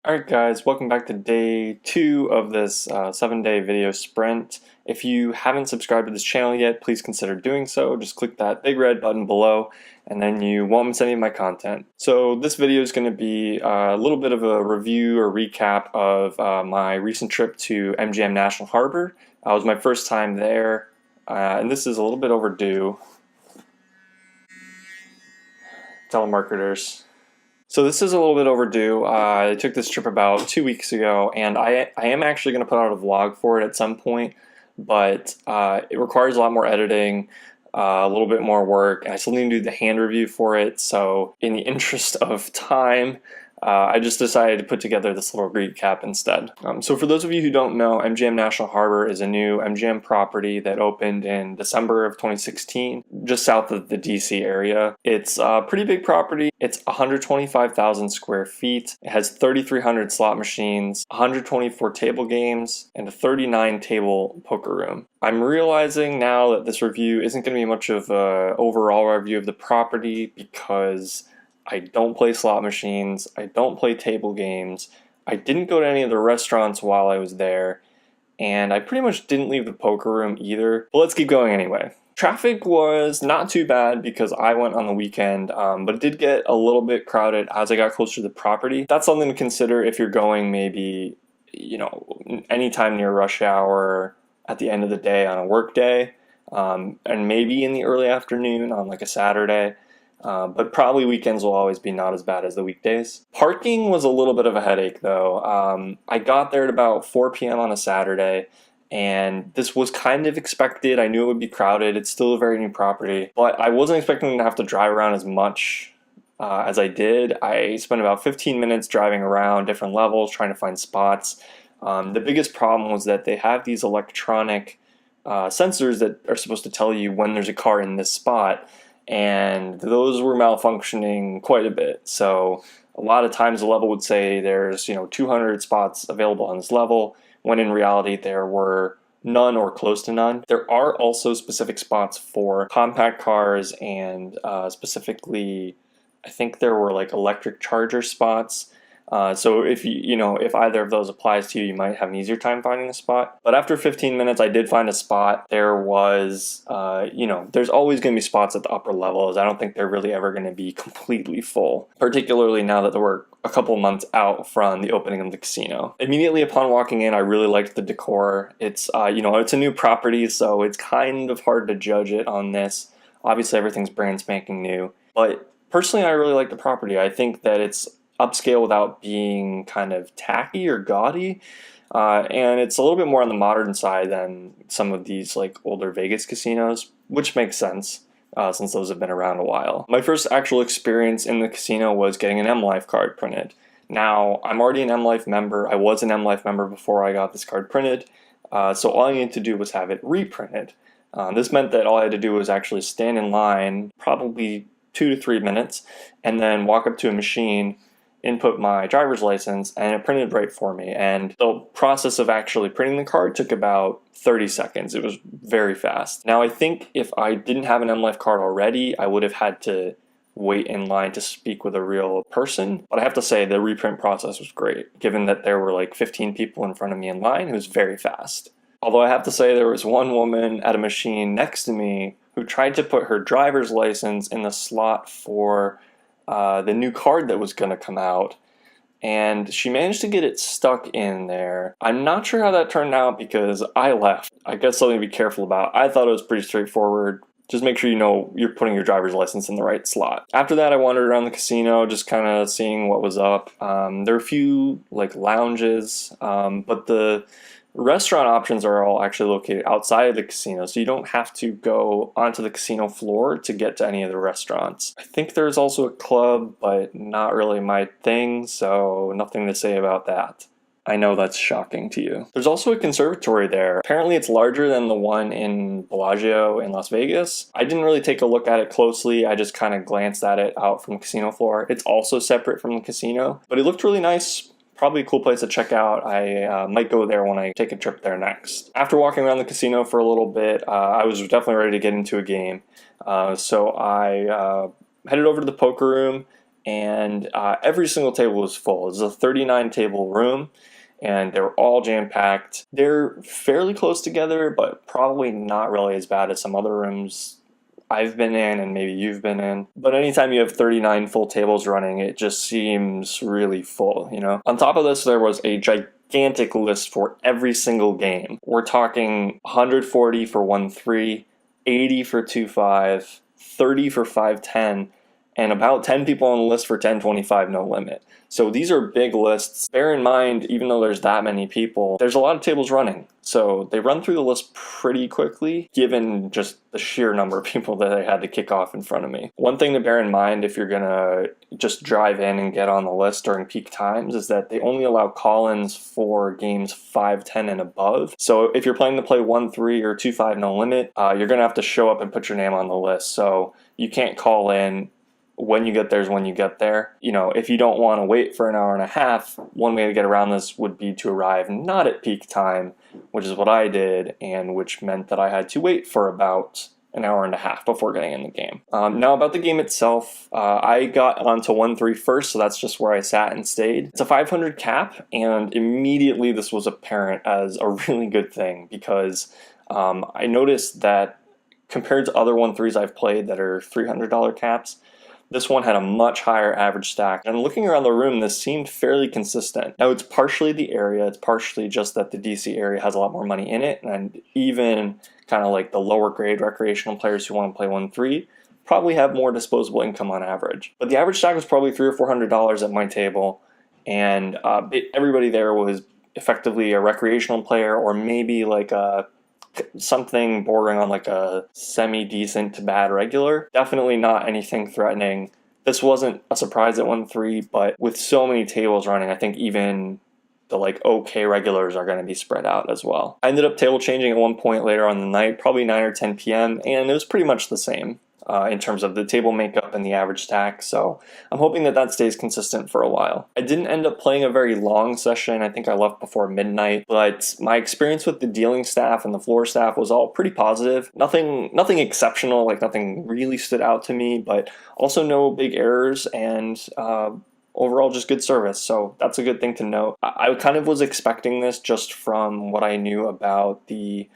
Alright guys, welcome back to day 2 of this 7-day video sprint. If you haven't subscribed to this channel yet, please consider doing so. Just click that big red button below and then you won't miss any of my content. So this video is going to be a little bit of a review or recap of my recent trip to MGM National Harbor. It was my first time there and this is a little bit overdue. Telemarketers. So this is a little bit overdue. I took this trip about 2 weeks ago, and I am actually going to put out a vlog for it at some point, but it requires a lot more editing, a little bit more work, and I still need to do the hand review for it, so in the interest of time, I just decided to put together this little recap instead. So for those of you who don't know, MGM National Harbor is a new MGM property that opened in December of 2016, just south of the DC area. It's a pretty big property. It's 125,000 square feet. It has 3,300 slot machines, 124 table games, and a 39 table poker room. I'm realizing now that this review isn't going to be much of an overall review of the property because I don't play slot machines, I don't play table games, I didn't go to any of the restaurants while I was there, and I pretty much didn't leave the poker room either. But let's keep going anyway. Traffic was not too bad because I went on the weekend, but it did get a little bit crowded as I got closer to the property. That's something to consider if you're going maybe, anytime near rush hour, at the end of the day on a work day, and maybe in the early afternoon on like a Saturday. But probably weekends will always be not as bad as the weekdays. Parking was a little bit of a headache though. I got there at about 4 p.m. on a Saturday, and this was kind of expected. I knew it would be crowded. It's still a very new property, but I wasn't expecting to have to drive around as much as I did. I spent about 15 minutes driving around different levels trying to find spots. The biggest problem was that they have these electronic sensors that are supposed to tell you when there's a car in this spot, and those were malfunctioning quite a bit. So a lot of times the level would say there's 200 spots available on this level, when in reality there were none or close to none. There are also specific spots for compact cars and specifically I think there were like electric charger spots. So if if either of those applies to you, you might have an easier time finding a spot. But after 15 minutes, I did find a spot. There was, there's always going to be spots at the upper levels. I don't think they're really ever going to be completely full, particularly now that we're a couple months out from the opening of the casino. Immediately upon walking in, I really liked the decor. It's, it's a new property, so it's kind of hard to judge it on this. Obviously, everything's brand spanking new. But personally, I really like the property. I think that it's upscale without being kind of tacky or gaudy, and it's a little bit more on the modern side than some of these like older Vegas casinos, which makes sense since those have been around a while. My first actual experience in the casino was getting an M Life card printed. Now, I'm already an M Life member. I was an M Life member before I got this card printed, so all I needed to do was have it reprinted. This meant that all I had to do was actually stand in line, probably 2 to 3 minutes, and then walk up to a machine, input my driver's license, and it printed right for me. And the process of actually printing the card took about 30 seconds. It was very fast. Now I think if I didn't have an M Life card already, I would have had to wait in line to speak with a real person. But I have to say the reprint process was great, given that there were like 15 people in front of me in line. It was very fast. Although I have to say there was one woman at a machine next to me who tried to put her driver's license in the slot for the new card that was going to come out, and she managed to get it stuck in there. I'm not sure how that turned out because I left. I guess something to be careful about. I thought it was pretty straightforward. Just make sure you're putting your driver's license in the right slot. After that, I wandered around the casino, just kind of seeing what was up. There were a few like lounges, but the restaurant options are all actually located outside of the casino, so you don't have to go onto the casino floor to get to any of the restaurants. I think there's also a club, but not really my thing, so nothing to say about that. I know that's shocking to you. There's also a conservatory there. Apparently it's larger than the one in Bellagio in Las Vegas. I didn't really take a look at it closely. I just kind of glanced at it out from the casino floor. It's also separate from the casino, but it looked really nice. Probably a cool place to check out. I might go there when I take a trip there next. After walking around the casino for a little bit, I was definitely ready to get into a game. So I headed over to the poker room and every single table was full. It was a 39 table room, and they were all jam-packed. They're fairly close together, but probably not really as bad as some other rooms I've been in and maybe you've been in. But anytime you have 39 full tables running, it just seems really full, you know? On top of this, there was a gigantic list for every single game. We're talking 140 for 1-3, 80 for 2-5, 30 for 5-10, and about 10 people on the list for 10-25 no limit. So these are big lists. Bear in mind, even though there's that many people, there's a lot of tables running. So they run through the list pretty quickly, given just the sheer number of people that they had to kick off in front of me. One thing to bear in mind if you're gonna just drive in and get on the list during peak times is that they only allow call-ins for games 5-10 and above. So if you're planning to play 1-3 or 2-5 no limit, you're gonna have to show up and put your name on the list. So you can't call in. When you get there is when you get there. You know, if you don't want to wait for an hour and a half, one way to get around this would be to arrive not at peak time, which is what I did, and which meant that I had to wait for about an hour and a half before getting in the game. Now about the game itself, I got onto 1-3 first, so that's just where I sat and stayed. It's a 500 cap, and immediately this was apparent as a really good thing because I noticed that compared to other 1-3s I've played that are $300 caps, this one had a much higher average stack. And looking around the room, this seemed fairly consistent. Now, it's partially the area. It's partially just that the DC area has a lot more money in it. And even kind of like the lower grade recreational players who want to play 1-3 probably have more disposable income on average. But the average stack was probably $300 or $400 at my table. And everybody there was effectively a recreational player or maybe like something bordering on like a semi-decent to bad regular. Definitely not anything threatening. This wasn't a surprise at 1-3, but with so many tables running, I think even the like okay regulars are going to be spread out as well. I ended up table changing at one point later on the night, probably 9 or 10 p.m., and it was pretty much the same in terms of the table makeup and the average stack, so I'm hoping that that stays consistent for a while. I didn't end up playing a very long session. I think I left before midnight, but my experience with the dealing staff and the floor staff was all pretty positive. Nothing exceptional, like nothing really stood out to me, but also no big errors and overall just good service, so that's a good thing to note. I kind of was expecting this just from what I knew about the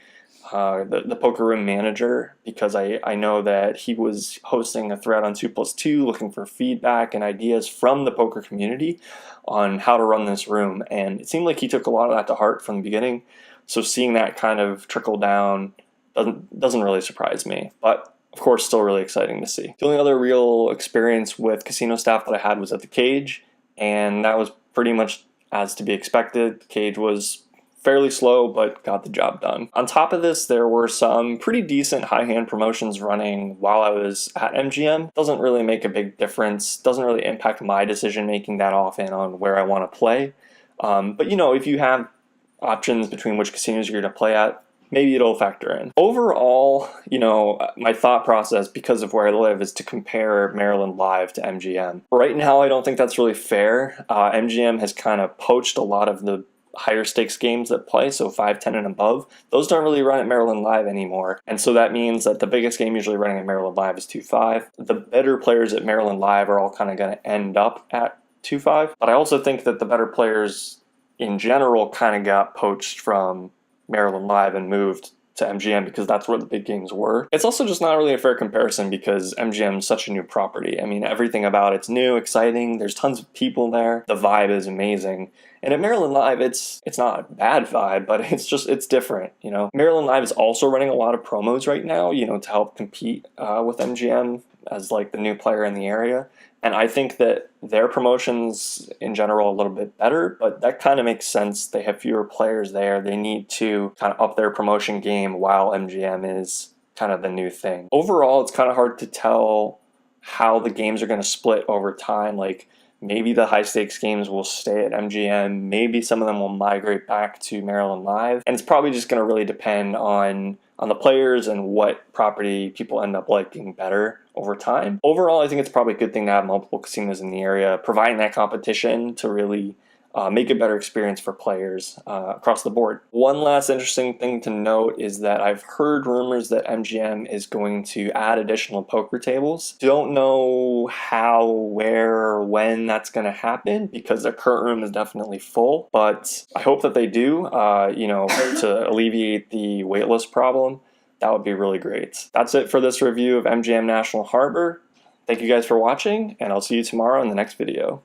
poker room manager, because I know that he was hosting a thread on 2+2 looking for feedback and ideas from the poker community on how to run this room, and it seemed like he took a lot of that to heart from the beginning, so seeing that kind of trickle down doesn't really surprise me, but of course still really exciting to see. The only other real experience with casino staff that I had was at the cage, and that was pretty much as to be expected. The cage was fairly slow, but got the job done. On top of this, there were some pretty decent high-hand promotions running while I was at MGM. Doesn't really make a big difference, doesn't really impact my decision-making that often on where I want to play. But you know, if you have options between which casinos you're going to play at, maybe it'll factor in. Overall, you know, my thought process, because of where I live, is to compare Maryland Live to MGM. Right now, I don't think that's really fair. MGM has kind of poached a lot of the higher stakes games that play, so 5-10 and above, those don't really run at Maryland Live anymore. And so that means that the biggest game usually running at Maryland Live is 2-5. The better players at Maryland Live are all kind of going to end up at 2-5. But I also think that the better players in general kind of got poached from Maryland Live and moved to MGM because that's where the big games were. It's also just not really a fair comparison because MGM is such a new property. I mean, everything about it's new, exciting, there's tons of people there, the vibe is amazing. And at Maryland Live, it's not a bad vibe, but it's different, you know. Maryland Live is also running a lot of promos right now, you know, to help compete with MGM as like the new player in the area. And I think that their promotions in general are a little bit better, but that kind of makes sense. They have fewer players there. They need to kind of up their promotion game while MGM is kind of the new thing. Overall, it's kind of hard to tell how the games are going to split over time. Like maybe the high stakes games will stay at MGM. Maybe some of them will migrate back to Maryland Live. And it's probably just going to really depend on the players and what property people end up liking better over time. Overall, I think it's probably a good thing to have multiple casinos in the area, providing that competition to really make a better experience for players across the board. One last interesting thing to note is that I've heard rumors that MGM is going to add additional poker tables. Don't know how, where, or when that's going to happen because their current room is definitely full, but I hope that they do, to alleviate the waitlist problem. That would be really great. That's it for this review of MGM National Harbor. Thank you guys for watching, and I'll see you tomorrow in the next video.